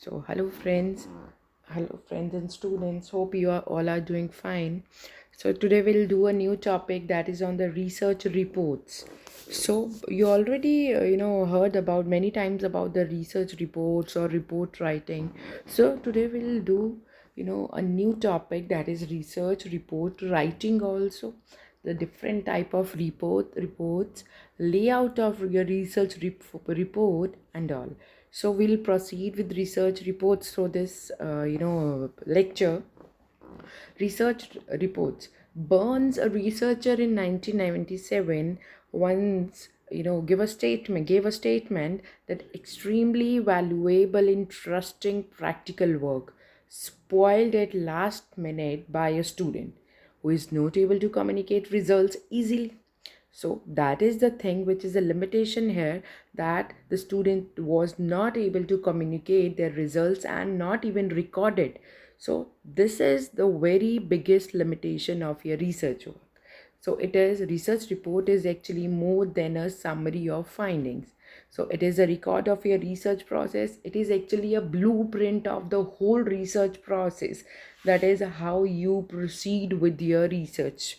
Hello friends and students. Hope you are all are doing fine. So today we'll do a new topic that is on the research reports. So you already heard about many times about the research reports or report writing. So today we'll do a new topic that is research report writing also, the different type of reports, layout of your report and all. So we'll proceed with research reports through this lecture. Research reports. Burns, a researcher in 1997, once gave a statement that extremely valuable, interesting practical work spoiled at last minute by a student who is not able to communicate results easily. So that is the thing which is a limitation here, that the student was not able to communicate their results and not even record it. So this is the very biggest limitation of your research work. So it is research report is actually more than a summary of findings. So it is a record of your research process. It is actually a blueprint of the whole research process. That is how you proceed with your research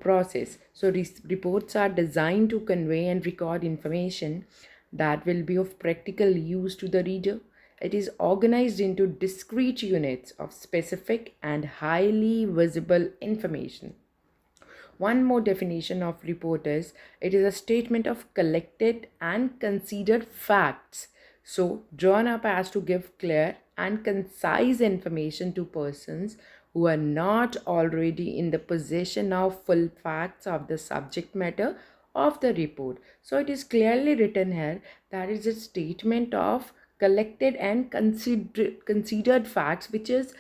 process. So reports are designed to convey and record information that will be of practical use to the reader. It is organized into discrete units of specific and highly visible information. One more definition of report is it is a statement of collected and considered facts. So, drawn up as to give clear and concise information to persons who are not already in the possession of full facts of the subject matter of the report. So, it is clearly written here that is a statement of collected and considered facts, which is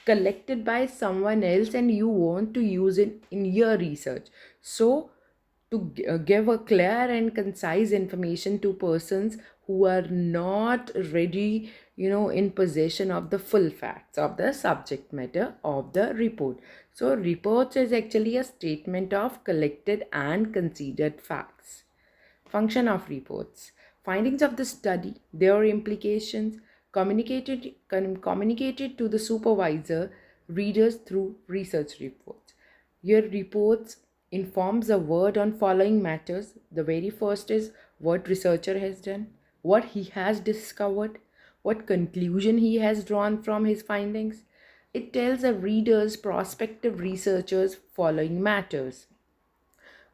collected by someone else and you want to use it in your research. So to give a clear and concise information to persons who are not ready in possession of the full facts of the subject matter of the report. So reports is actually a statement of collected and considered facts. Function of reports. Findings of the study, their implications, communicated to the supervisor, readers through research reports. Your reports informs the word on following matters. The very first is what researcher has done, what he has discovered, what conclusion he has drawn from his findings. It tells the readers, prospective researchers, following matters: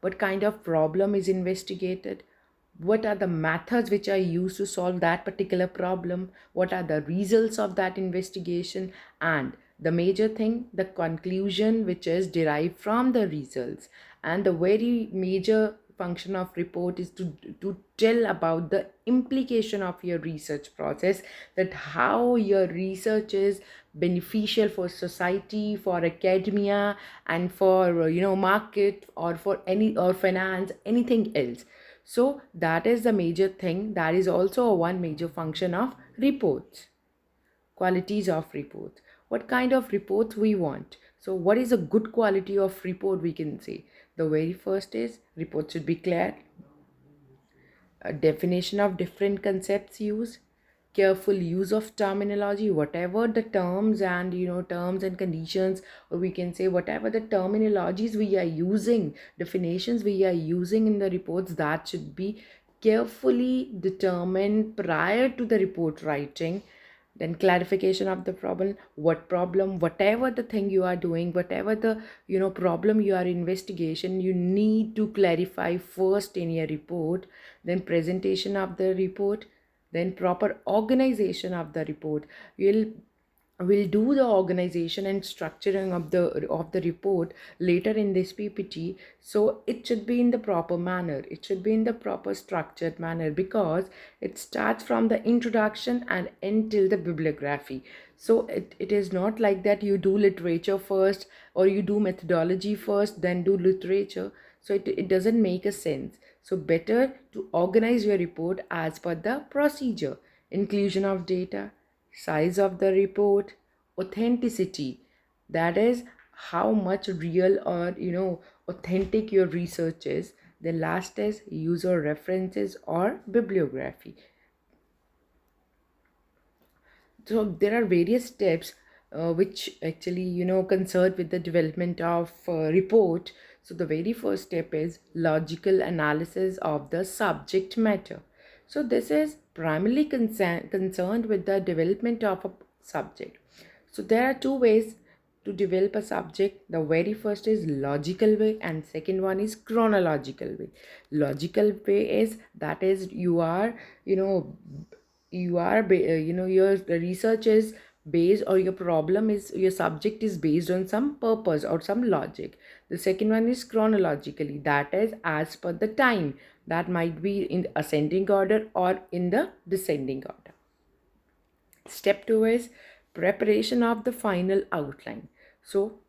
what kind of problem is investigated, what are the methods which are used to solve that particular problem, what are the results of that investigation, and the major thing, the conclusion which is derived from the results. And the very major function of report is to tell about the implication of your research process, that how your research is beneficial for society, for academia, and for market, or for any, or finance, anything else. So that is the major thing. That is also one major function of reports. Qualities of reports. What kind of reports we want? So what is a good quality of report, we can say? The very first is report should be clear, a definition of different concepts used, careful use of terminology, whatever the terms and terms and conditions, or we can say whatever the terminologies we are using, definitions we are using in the reports, that should be carefully determined prior to the report writing. Then clarification of the problem, whatever the thing you are doing, whatever the problem you are investigation, you need to clarify first in your report. Then presentation of the report, then proper organization of the report. You'll will do the organization and structuring of the report later in this ppt. So it should be in the proper manner, it should be in the proper structured manner, because it starts from the introduction and until the bibliography. So it is not like that you do literature first, or you do methodology first then do literature. So it doesn't make a sense. So better to organize your report as per the procedure. Inclusion of data, size of the report, authenticity, that is how much real or authentic your research is. The last is user references or bibliography. So there are various steps which actually concerned with the development of report. So the very first step is logical analysis of the subject matter. So this is primarily concerned with the development of a subject. So there are two ways to develop a subject. The very first is logical way and second one is chronological way. Logical way is, that is, you know your research is based, or your problem is, your subject is based on some purpose or some logic. The second one is chronologically, that is as per the time, that might be in ascending order or in the descending order. Step 2 is preparation of the final outline. So,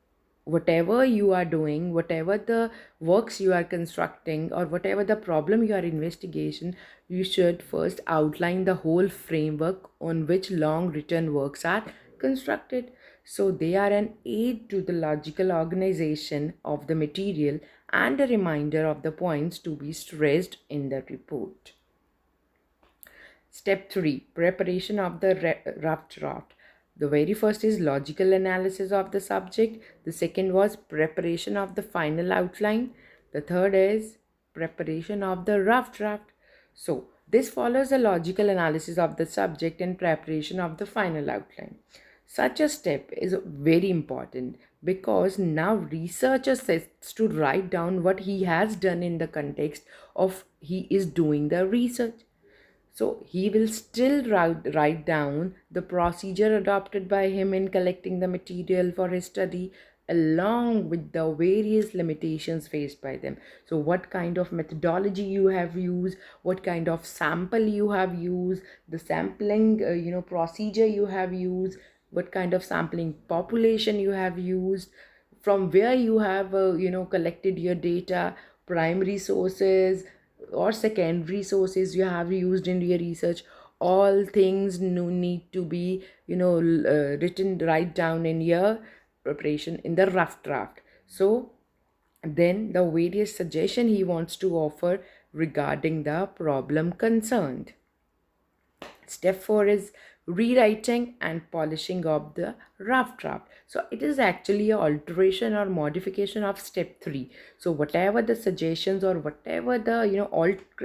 whatever you are doing, whatever the works you are constructing, or whatever the problem you are investigation, you should first outline the whole framework on which long written works are constructed. So, they are an aid to the logical organization of the material and a reminder of the points to be stressed in the report. Step 3, preparation of the rough draft. The very first is logical analysis of the subject. The second was preparation of the final outline. The third is preparation of the rough draft. So, this follows a logical analysis of the subject and preparation of the final outline. Such a step is very important because now researcher sets to write down what he has done in the context of he is doing the research. So he will still write down the procedure adopted by him in collecting the material for his study, along with the various limitations faced by them. So what kind of methodology you have used, what kind of sample you have used, the sampling procedure you have used, what kind of sampling population you have used, from where you have collected your data, primary sources or secondary sources you have used in your research. All things need to be written right down in your preparation in the rough draft. So then the various suggestion he wants to offer regarding the problem concerned. Step 4 is rewriting and polishing of the rough draft. So it is actually a alteration or modification of step 3. So whatever the suggestions or whatever the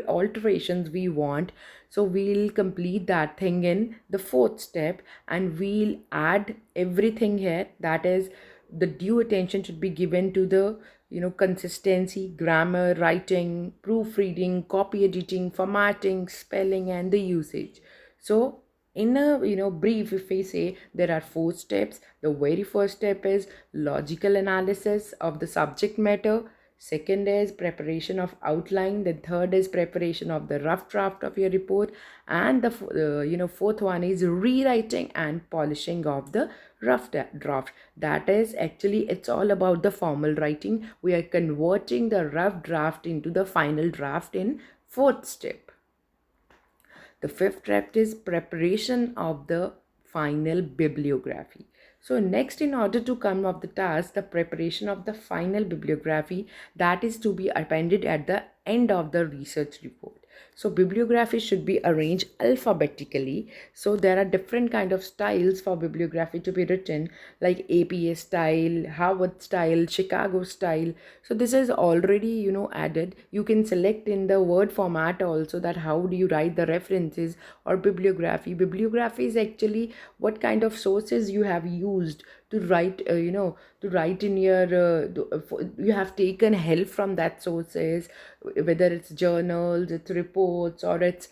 alterations we want, so we'll complete that thing in the fourth step and we'll add everything here. That is, the due attention should be given to the consistency, grammar, writing, proofreading, copy editing, formatting, spelling, and the usage. So in a brief, if we say there are 4 steps, the very first step is logical analysis of the subject matter. Second is preparation of outline. The third is preparation of the rough draft of your report, and the fourth one is rewriting and polishing of the rough draft. That is actually, it's all about the formal writing. We are converting the rough draft into the final draft in fourth step. The fifth step is preparation of the final bibliography. So next, in order to come up the task, the preparation of the final bibliography, that is to be appended at the end of the research report. So bibliography should be arranged alphabetically. So there are different kind of styles for bibliography to be written, like APA style, Harvard style, Chicago style. So this is already added. You can select in the Word format also that how do you write the references or bibliography. Bibliography is actually what kind of sources you have used to write to write in your you have taken help from that sources, whether it's journals, it's reports, or it's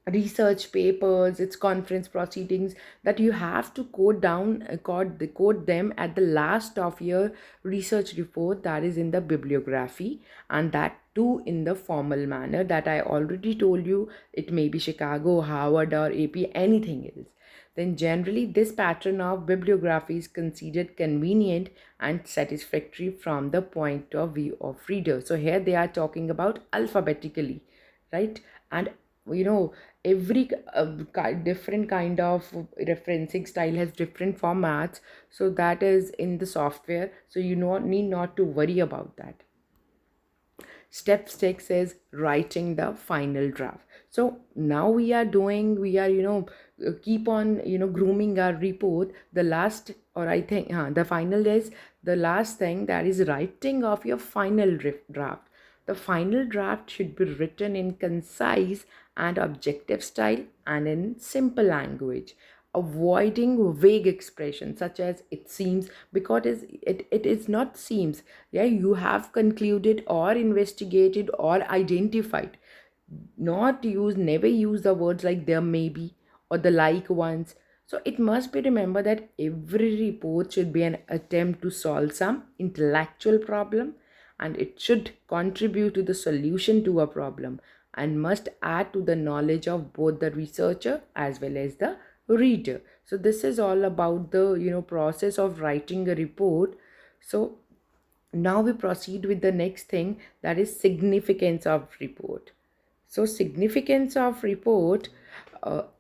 research papers, it's conference proceedings, that you have to quote them at the last of your research report, that is in the bibliography, and that too in the formal manner that I already told you. It may be Chicago, Harvard, or AP, anything else. Then generally this pattern of bibliography is considered convenient and satisfactory from the point of view of reader. So here they are talking about alphabetically, right? And every different kind of referencing style has different formats, so that is in the software, so you need not to worry about that. Step 6 is writing the final draft. So now we are keep on grooming our report. The last, or I think the final is the last thing, that is writing of your final draft. The final draft should be written in concise and objective style and in simple language, avoiding vague expressions such as "it seems," because it is not seems. Yeah, you have concluded or investigated or identified. Not use Never use the words like "there may be" or "the like ones." So it must be remembered that every report should be an attempt to solve some intellectual problem, and it should contribute to the solution to a problem, and must add to the knowledge of both the researcher as well as the reader. So this is all about the process of writing a report. So now we proceed with the next thing, that is significance of report. So significance of report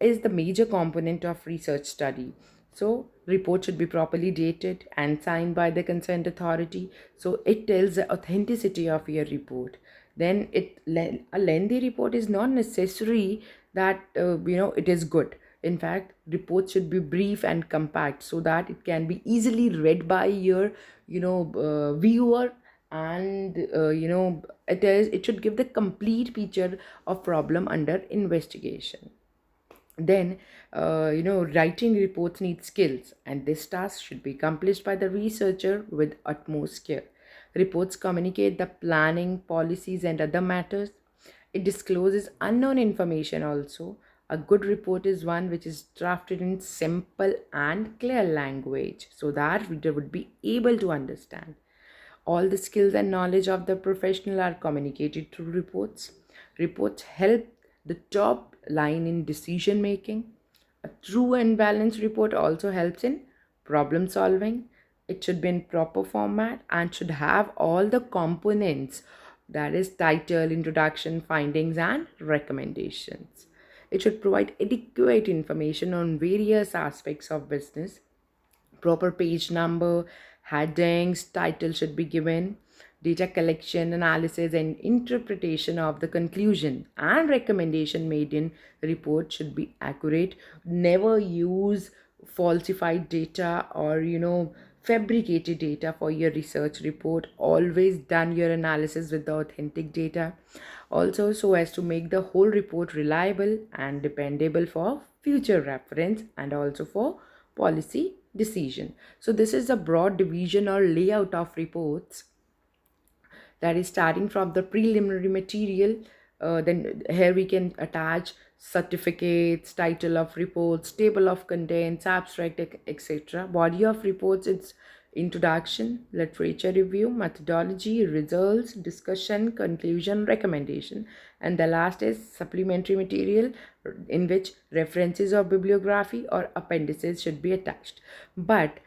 is the major component of research study. So report should be properly dated and signed by the concerned authority. So it tells the authenticity of your report. Then a lengthy report is not necessary that it is good. In fact, reports should be brief and compact so that it can be easily read by your viewer, and it should give the complete picture of problem under investigation. Then writing reports need skills, and this task should be accomplished by the researcher with utmost care. Reports communicate the planning, policies, and other matters. It discloses unknown information also. A good report is one which is drafted in simple and clear language so that reader would be able to understand. All the skills and knowledge of the professional are communicated through reports. Reports help the top line in decision making. A true and balanced report also helps in problem solving. It should be in proper format and should have all the components, that is title, introduction, findings, and recommendations. It should provide adequate information on various aspects of business. Proper page number, headings, title should be given. Data collection, analysis, and interpretation of the conclusion and recommendation made in report should be accurate. Never use falsified data or fabricated data for your research report. Always done your analysis with the authentic data, also so as to make the whole report reliable and dependable for future reference and also for policy decision. So this is a broad division or layout of reports, that is starting from the preliminary material. Then here we can attach certificates, title of reports, table of contents, abstract, etc. Body of reports, it's introduction, literature review, methodology, results, discussion, conclusion, recommendation. And the last is supplementary material, in which references or bibliography or appendices should be attached. But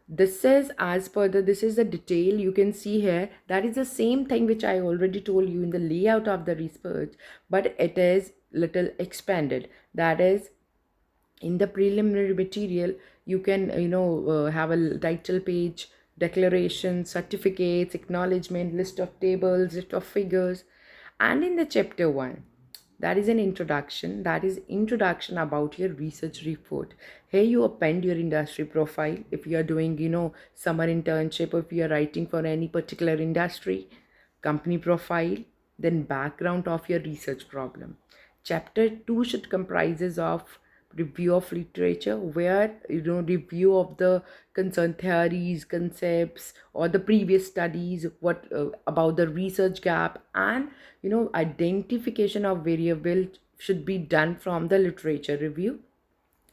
this is as per this is the detail you can see here. That is the same thing which I already told you in the layout of the research, but it is little expanded. That is, in the preliminary material you can have a title page, declaration, certificates, acknowledgement, list of tables, list of figures. And in the chapter 1, that is an introduction, that is introduction about your research report. Here you append your industry profile if you are doing summer internship, if you are writing for any particular industry, company profile, then background of your research problem. Chapter 2 should comprises of review of literature, where review of the concerned theories, concepts, or the previous studies, what about the research gap, and identification of variable should be done from the literature review.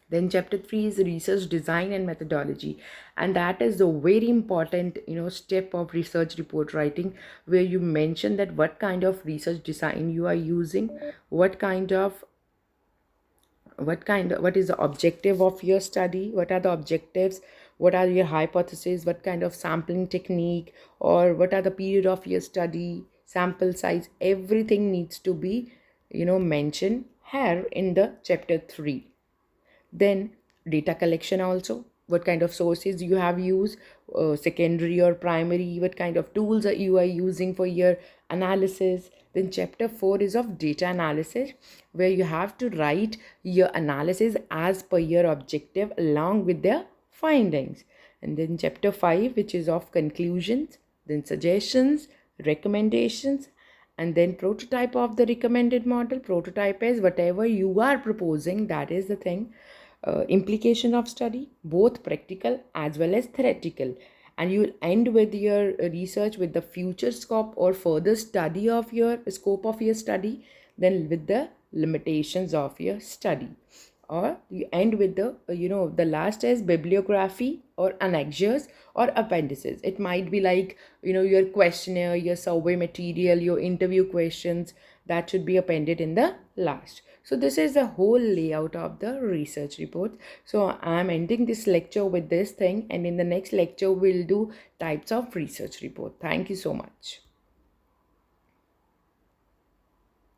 Then chapter 3 is research design and methodology, and that is a very important step of research report writing, where you mention that what kind of research design you are using, what is the objective of your study, what are the objectives, what are your hypotheses, what kind of sampling technique, or what are the period of your study, sample size. Everything needs to be mentioned here in the chapter 3. Then data collection also, what kind of sources you have used, secondary or primary, what kind of tools you are using for your analysis. Then chapter 4 is of data analysis, where you have to write your analysis as per your objective along with their findings. And then chapter 5, which is of conclusions, then suggestions, recommendations, and then prototype of the recommended model. Prototype is whatever you are proposing, that is the thing. Implication of study, both practical as well as theoretical. And you will end with your research with the future scope or further study of your scope of your study, then with the limitations of your study. Or you end with the the last is bibliography or annexures or appendices. It might be like your questionnaire, your survey material, your interview questions, that should be appended in the last. So this is the whole layout of the research report. So I'm ending this lecture with this thing, and in the next lecture we'll do types of research report. Thank you so much.